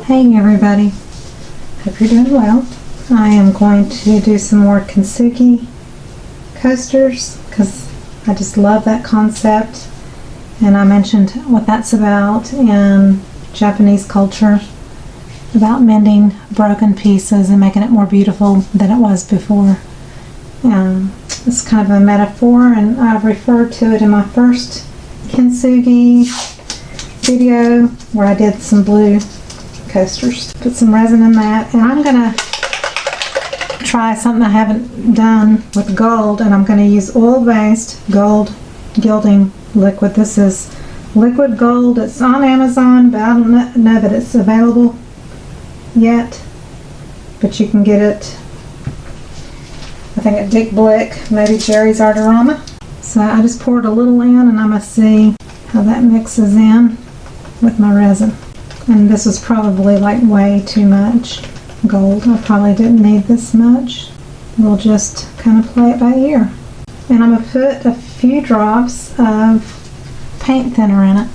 Hey everybody, hope you're doing well. I am going to do some more Kintsugi coasters because I just love that concept, and I mentioned what that's about in Japanese culture, about mending broken pieces and making it more beautiful than it was before. It's kind of a metaphor, and I've referred to it in my first Kintsugi video where I did some blue coasters. Put some resin in that, and I'm gonna try something I haven't done with gold, and I'm gonna use oil-based gold gilding liquid. This is liquid gold. It's on Amazon, but I don't know that it's available yet, but you can get it I think at Dick Blick, maybe Jerry's Artorama. So I just poured a little in, and I'm gonna see how that mixes in with my resin. And this was probably like way too much gold. I probably didn't need this much. We'll just kind of play it by ear. And I'm going to put a few drops of paint thinner in it.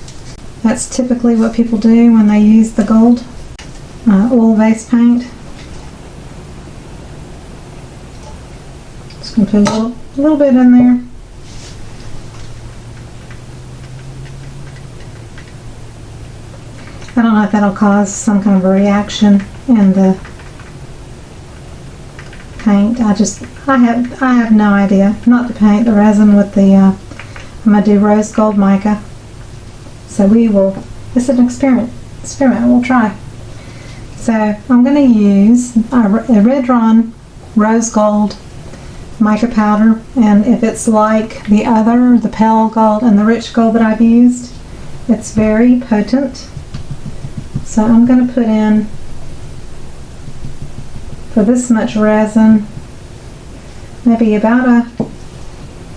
That's typically what people do when they use the gold oil-based paint. Just going to put a little bit in there. I don't know if that'll cause some kind of a reaction in the paint. I have no idea. Not the paint, the resin with the, I'm going to do rose gold mica. So it's an experiment, we'll try. So I'm going to use a Red Drawn rose gold mica powder, and if it's like the pale gold and the rich gold that I've used, it's very potent. So I'm going to put in, for this much resin, maybe about a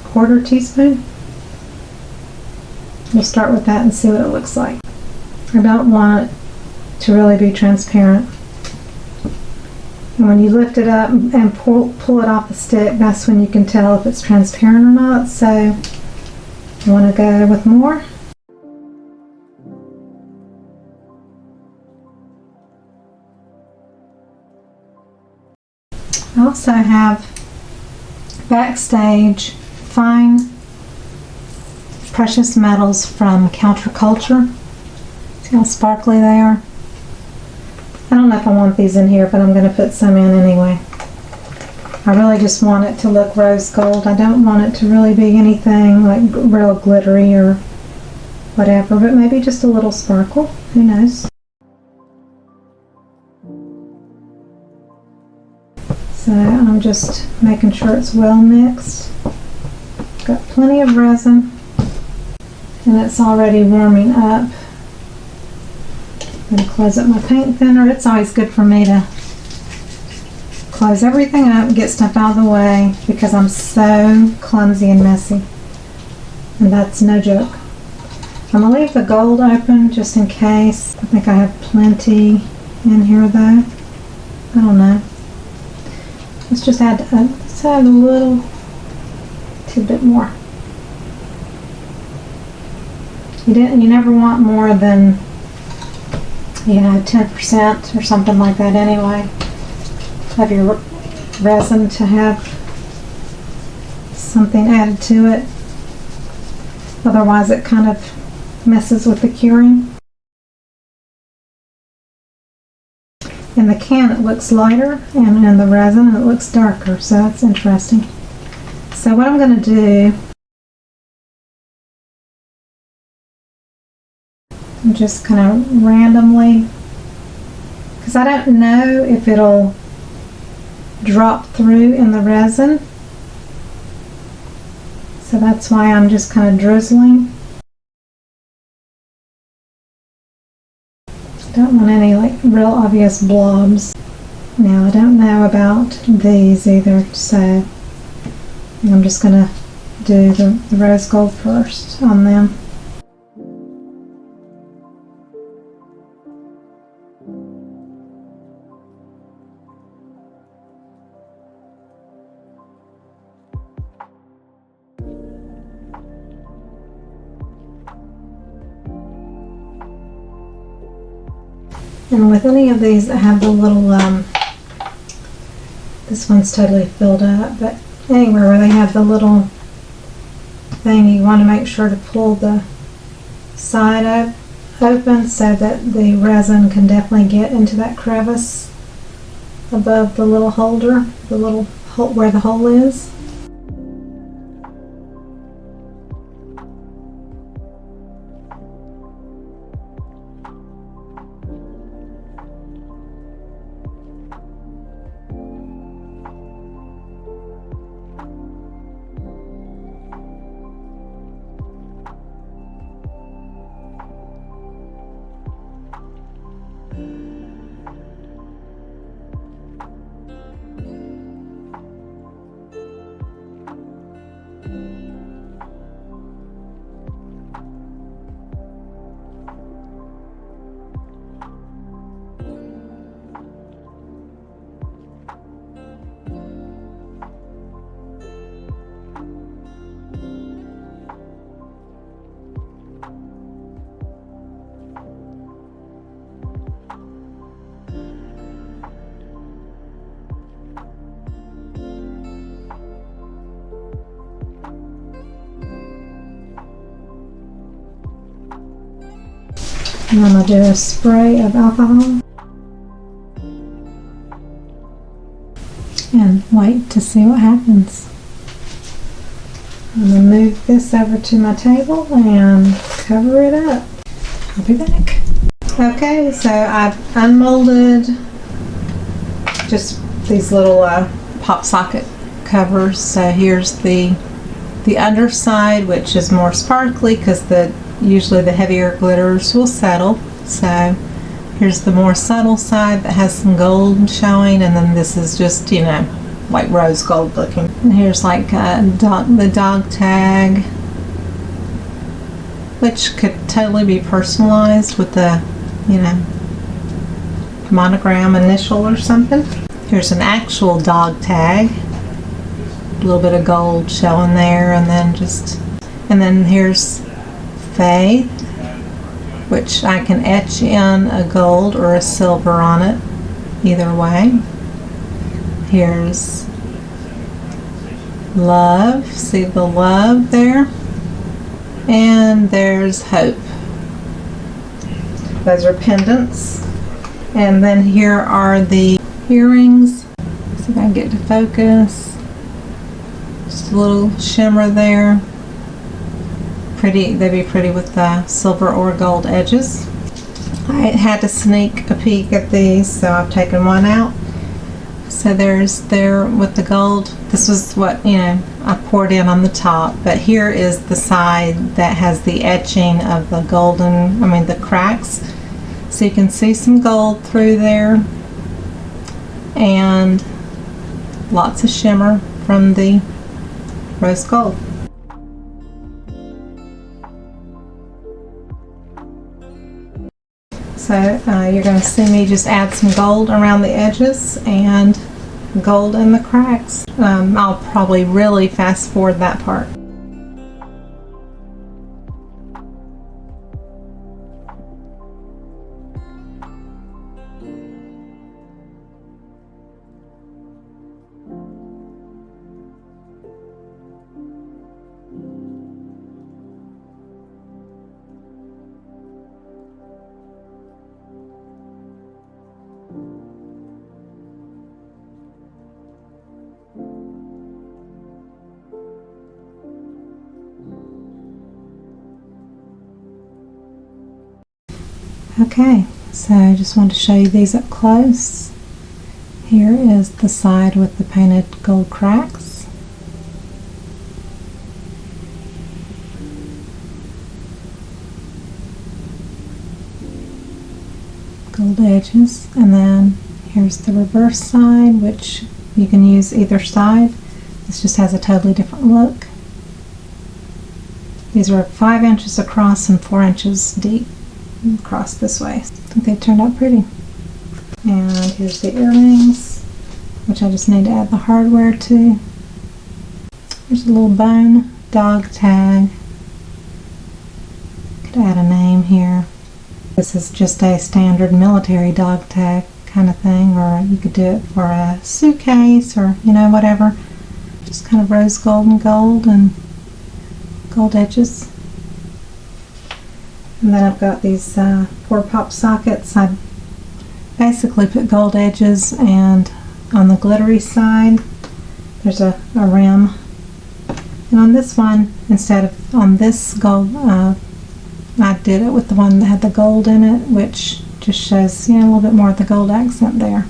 quarter teaspoon. We'll start with that and see what it looks like. I don't want it to really be transparent. And when you lift it up and pull it off the stick, that's when you can tell if it's transparent or not. So I want to go with more. I also have Backstage fine precious metals from Counterculture. See how sparkly they are? I don't know if I want these in here, but I'm going to put some in anyway. I really just want it to look rose gold. I don't want it to really be anything like real glittery or whatever, but maybe just a little sparkle. Who knows? So I'm just making sure it's well mixed. Got plenty of resin, and it's already warming up. I'm going to close up my paint thinner. It's always good for me to close everything up, get stuff out of the way, because I'm so clumsy and messy. And that's no joke. I'm going to leave the gold open just in case. I think I have plenty in here though. I don't know. Let's just add a little tidbit more. You never want more than 10% or something like that anyway. Have your resin to have something added to it. Otherwise it kind of messes with the curing. In the can it looks lighter, and in the resin it looks darker, so that's interesting. So what I'm going to do, I'm just kind of randomly, because I don't know if it'll drop through in the resin, so that's why I'm just kind of drizzling. Don't want any like real obvious blobs. Now I don't know about these either, so I'm just going to do the rose gold first on them. And with any of these that have the little, this one's totally filled up, but anywhere where they have the little thing, you want to make sure to pull the side up open so that the resin can definitely get into that crevice above the little holder, the little hole where the hole is. And I'm going to do a spray of alcohol and wait to see what happens. I'm going to move this over to my table and cover it up. I'll be back. Okay, so I've unmolded just these little pop socket covers. So here's the underside, which is more sparkly because usually the heavier glitters will settle. So here's the more subtle side that has some gold showing, and then this is just, you know, like rose gold looking. And here's like the dog tag, which could totally be personalized with the, you know, monogram initial or something. Here's an actual dog tag, a little bit of gold showing there, and then here's Faith, which I can etch in a gold or a silver on it, either way. Here's Love, see the love there, and there's Hope. Those are pendants. And then here are the earrings. See if I can get to focus. Just a little shimmer there. Pretty, they'd be pretty with the silver or gold edges. I had to sneak a peek at these, so I've taken one out. So there's there with the gold. This was what, you know, I poured in on the top, but here is the side that has the etching of the golden, the cracks. So you can see some gold through there, and lots of shimmer from the rose gold. So you're going to see me just add some gold around the edges and gold in the cracks. I'll probably really fast forward that part. Okay, so I just want to show you these up close. Here is the side with the painted gold cracks. Gold edges, and then here's the reverse side, which you can use either side. This just has a totally different look. These are 5 inches across and 4 inches deep across this way. I think they turned out pretty. And here's the earrings, which I just need to add the hardware to. Here's a little bone dog tag. Could add a name here. This is just a standard military dog tag kind of thing, or you could do it for a suitcase or, you know, whatever. Just kind of rose gold and gold and gold edges. And then I've got these 4 pop sockets. I basically put gold edges, and on the glittery side there's a rim. And on this one, instead of on this gold, I did it with the one that had the gold in it, which just shows, you know, a little bit more of the gold accent there.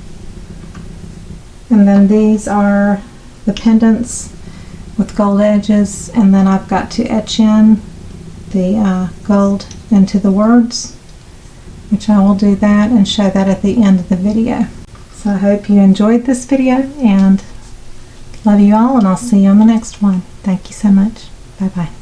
And then these are the pendants with gold edges, and then I've got to etch in the gold into the words, which I will do that and show that at the end of the video. So I hope you enjoyed this video, and love you all, and I'll see you on the next one. Thank you so much. Bye bye.